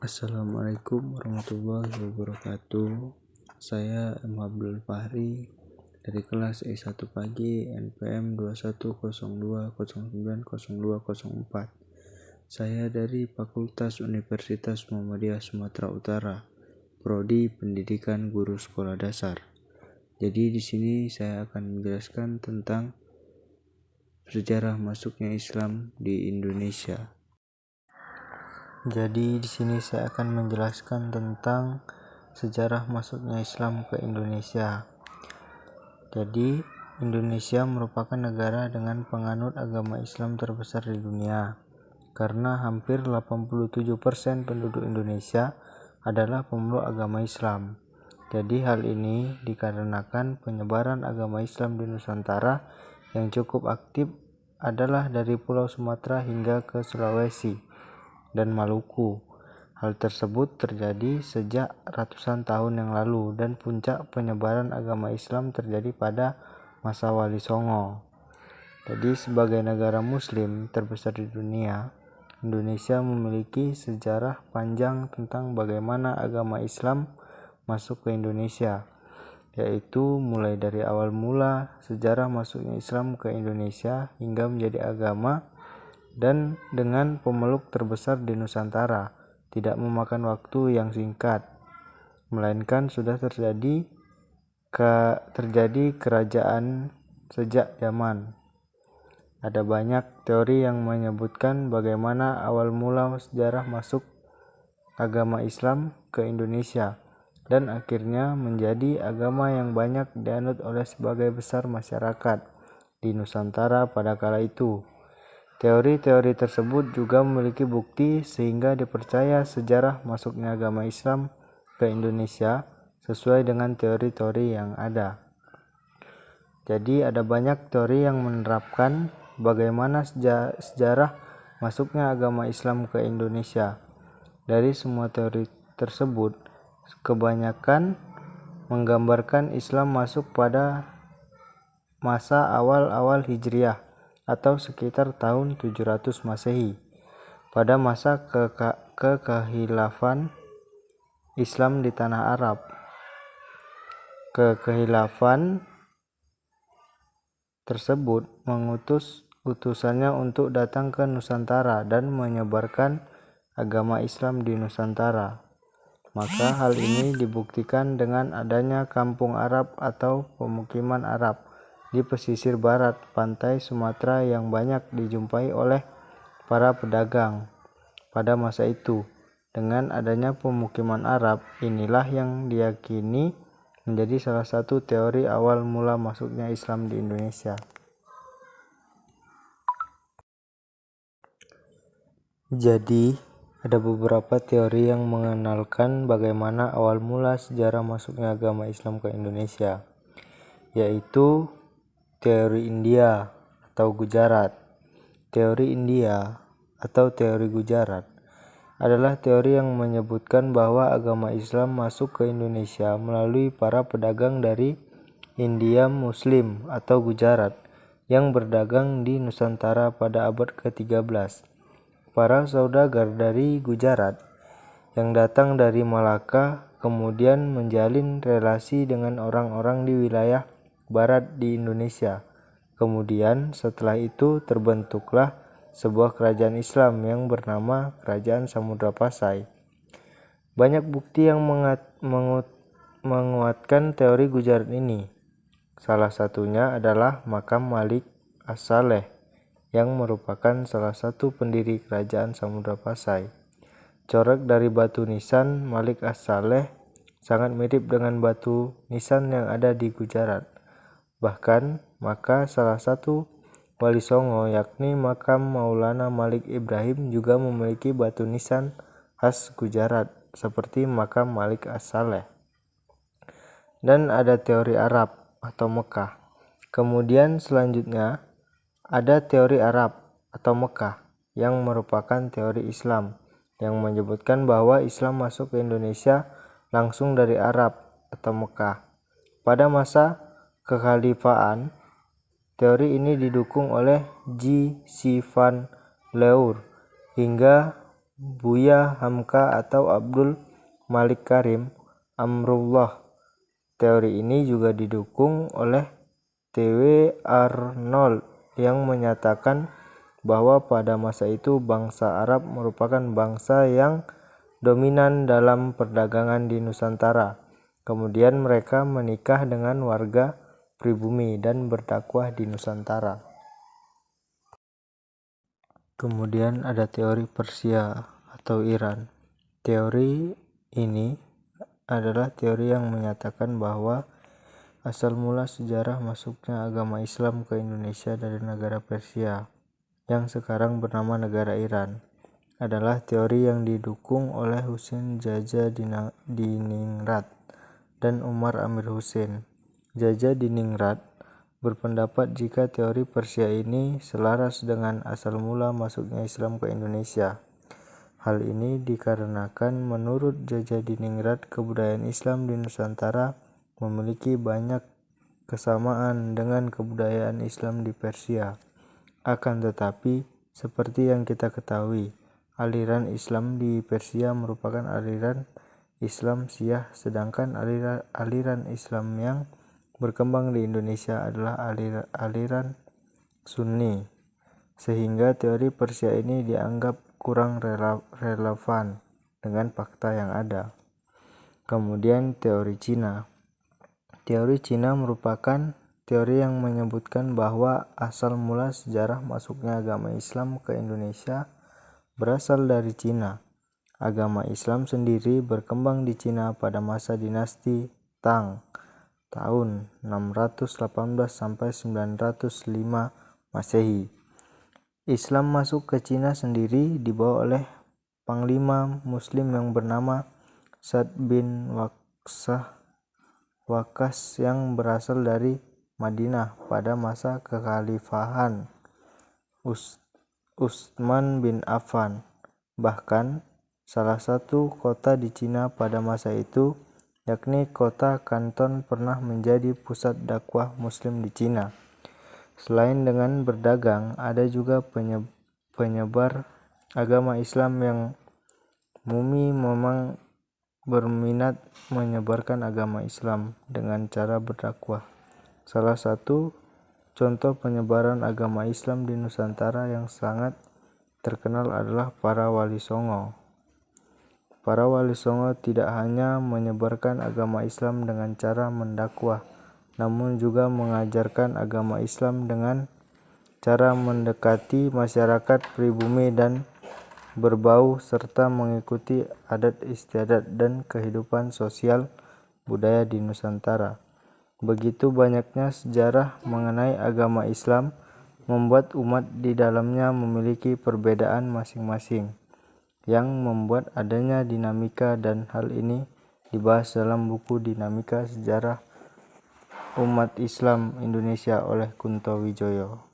Assalamualaikum warahmatullahi wabarakatuh. Saya M. Abdul Fahri dari kelas E1 pagi NPM 2102090204. Saya dari Fakultas Universitas Muhammadiyah Sumatera Utara, Prodi Pendidikan Guru Sekolah Dasar. Jadi di sini saya akan menjelaskan tentang sejarah masuknya Islam di Indonesia. Jadi di sini saya akan menjelaskan tentang sejarah masuknya Islam ke Indonesia. Jadi Indonesia merupakan negara dengan penganut agama Islam terbesar di dunia, karena hampir 87% penduduk Indonesia adalah pemeluk agama Islam. Jadi hal ini dikarenakan penyebaran agama Islam di Nusantara yang cukup aktif adalah dari Pulau Sumatera hingga ke Sulawesi dan Maluku. Hal tersebut terjadi sejak ratusan tahun yang lalu dan puncak penyebaran agama Islam terjadi pada masa Wali Songo. Jadi sebagai negara muslim terbesar di dunia, Indonesia memiliki sejarah panjang tentang bagaimana agama Islam masuk ke Indonesia, yaitu mulai dari awal mula sejarah masuknya Islam ke Indonesia hingga menjadi agama dan dengan pemeluk terbesar di Nusantara, tidak memakan waktu yang singkat, melainkan sudah terjadi kerajaan sejak zaman. Ada banyak teori yang menyebutkan bagaimana awal mula sejarah masuk agama Islam ke Indonesia dan akhirnya menjadi agama yang banyak dianut oleh sebagian besar masyarakat di Nusantara pada kala itu. Teori-teori tersebut juga memiliki bukti sehingga dipercaya sejarah masuknya agama Islam ke Indonesia sesuai dengan teori-teori yang ada. Jadi ada banyak teori yang menerapkan bagaimana sejarah masuknya agama Islam ke Indonesia. Dari semua teori tersebut, kebanyakan menggambarkan Islam masuk pada masa awal-awal Hijriah atau sekitar tahun 700 Masehi, pada masa kekhilafan Islam di tanah Arab. Kekhilafan tersebut mengutus utusannya untuk datang ke Nusantara dan menyebarkan agama Islam di Nusantara. Maka hal ini dibuktikan dengan adanya kampung Arab atau pemukiman Arab di pesisir barat pantai Sumatera yang banyak dijumpai oleh para pedagang pada masa itu. Dengan adanya pemukiman Arab, inilah yang diyakini menjadi salah satu teori awal mula masuknya Islam di Indonesia. Jadi, ada beberapa teori yang mengenalkan bagaimana awal mula sejarah masuknya agama Islam ke Indonesia, yaitu teori India atau Gujarat. Teori India atau teori Gujarat adalah teori yang menyebutkan bahwa agama Islam masuk ke Indonesia melalui para pedagang dari India Muslim atau Gujarat yang berdagang di Nusantara pada abad ke-13. Para saudagar dari Gujarat yang datang dari Malaka kemudian menjalin relasi dengan orang-orang di wilayah barat di Indonesia. Kemudian setelah itu terbentuklah sebuah kerajaan Islam yang bernama Kerajaan Samudra Pasai. Banyak bukti yang menguatkan teori Gujarat ini. Salah satunya adalah makam Malik As-Saleh yang merupakan salah satu pendiri Kerajaan Samudra Pasai. Corak dari batu nisan Malik As-Saleh sangat mirip dengan batu nisan yang ada di Gujarat. Bahkan, maka salah satu Wali Songo yakni makam Maulana Malik Ibrahim juga memiliki batu nisan khas Gujarat seperti makam Malik As-Saleh. Dan ada teori Arab atau Mekah. Kemudian selanjutnya ada teori Arab atau Mekah yang merupakan teori Islam yang menyebutkan bahwa Islam masuk ke Indonesia langsung dari Arab atau Mekah. Pada masa kekhalifaan, teori ini didukung oleh G. C. Van Leur hingga Buya Hamka atau Abdul Malik Karim Amrullah. Teori ini juga didukung oleh T.W. Arnold yang menyatakan bahwa pada masa itu bangsa Arab merupakan bangsa yang dominan dalam perdagangan di Nusantara. Kemudian mereka menikah dengan warga pribumi dan berdakwah di Nusantara. Kemudian ada teori Persia atau Iran. Teori ini adalah teori yang menyatakan bahwa asal mula sejarah masuknya agama Islam ke Indonesia dari negara Persia, yang sekarang bernama negara Iran, adalah teori yang didukung oleh Husain Jaja Diningrat dan Umar Amir Husain. Jaja Diningrat berpendapat jika teori Persia ini selaras dengan asal mula masuknya Islam ke Indonesia. Hal ini dikarenakan menurut Jaja Diningrat kebudayaan Islam di Nusantara memiliki banyak kesamaan dengan kebudayaan Islam di Persia. Akan tetapi, seperti yang kita ketahui, aliran Islam di Persia merupakan aliran Islam Syiah, sedangkan aliran Islam yang berkembang di Indonesia adalah aliran Sunni, sehingga teori Persia ini dianggap kurang relevan dengan fakta yang ada. Kemudian teori Cina. Teori Cina merupakan teori yang menyebutkan bahwa asal mula sejarah masuknya agama Islam ke Indonesia berasal dari Cina. Agama Islam sendiri berkembang di Cina pada masa dinasti Tang tahun 618 sampai 905 Masehi. Islam masuk ke Cina sendiri dibawa oleh panglima muslim yang bernama Sa'd bin Waqqas yang berasal dari Madinah pada masa kekhalifahan Utsman bin Affan. Bahkan salah satu kota di Cina pada masa itu, yakni kota Kanton, pernah menjadi pusat dakwah muslim di Cina. Selain dengan berdagang, ada juga penyebar agama Islam yang memang berminat menyebarkan agama Islam dengan cara berdakwah. Salah satu contoh penyebaran agama Islam di Nusantara yang sangat terkenal adalah para wali songo. Para wali songo tidak hanya menyebarkan agama Islam dengan cara mendakwah, namun juga mengajarkan agama Islam dengan cara mendekati masyarakat pribumi dan berbau serta mengikuti adat istiadat dan kehidupan sosial budaya di Nusantara. Begitu banyaknya sejarah mengenai agama Islam membuat umat di dalamnya memiliki perbedaan masing-masing, yang membuat adanya dinamika, dan hal ini dibahas dalam buku Dinamika Sejarah Umat Islam Indonesia oleh Kunto Wijoyo.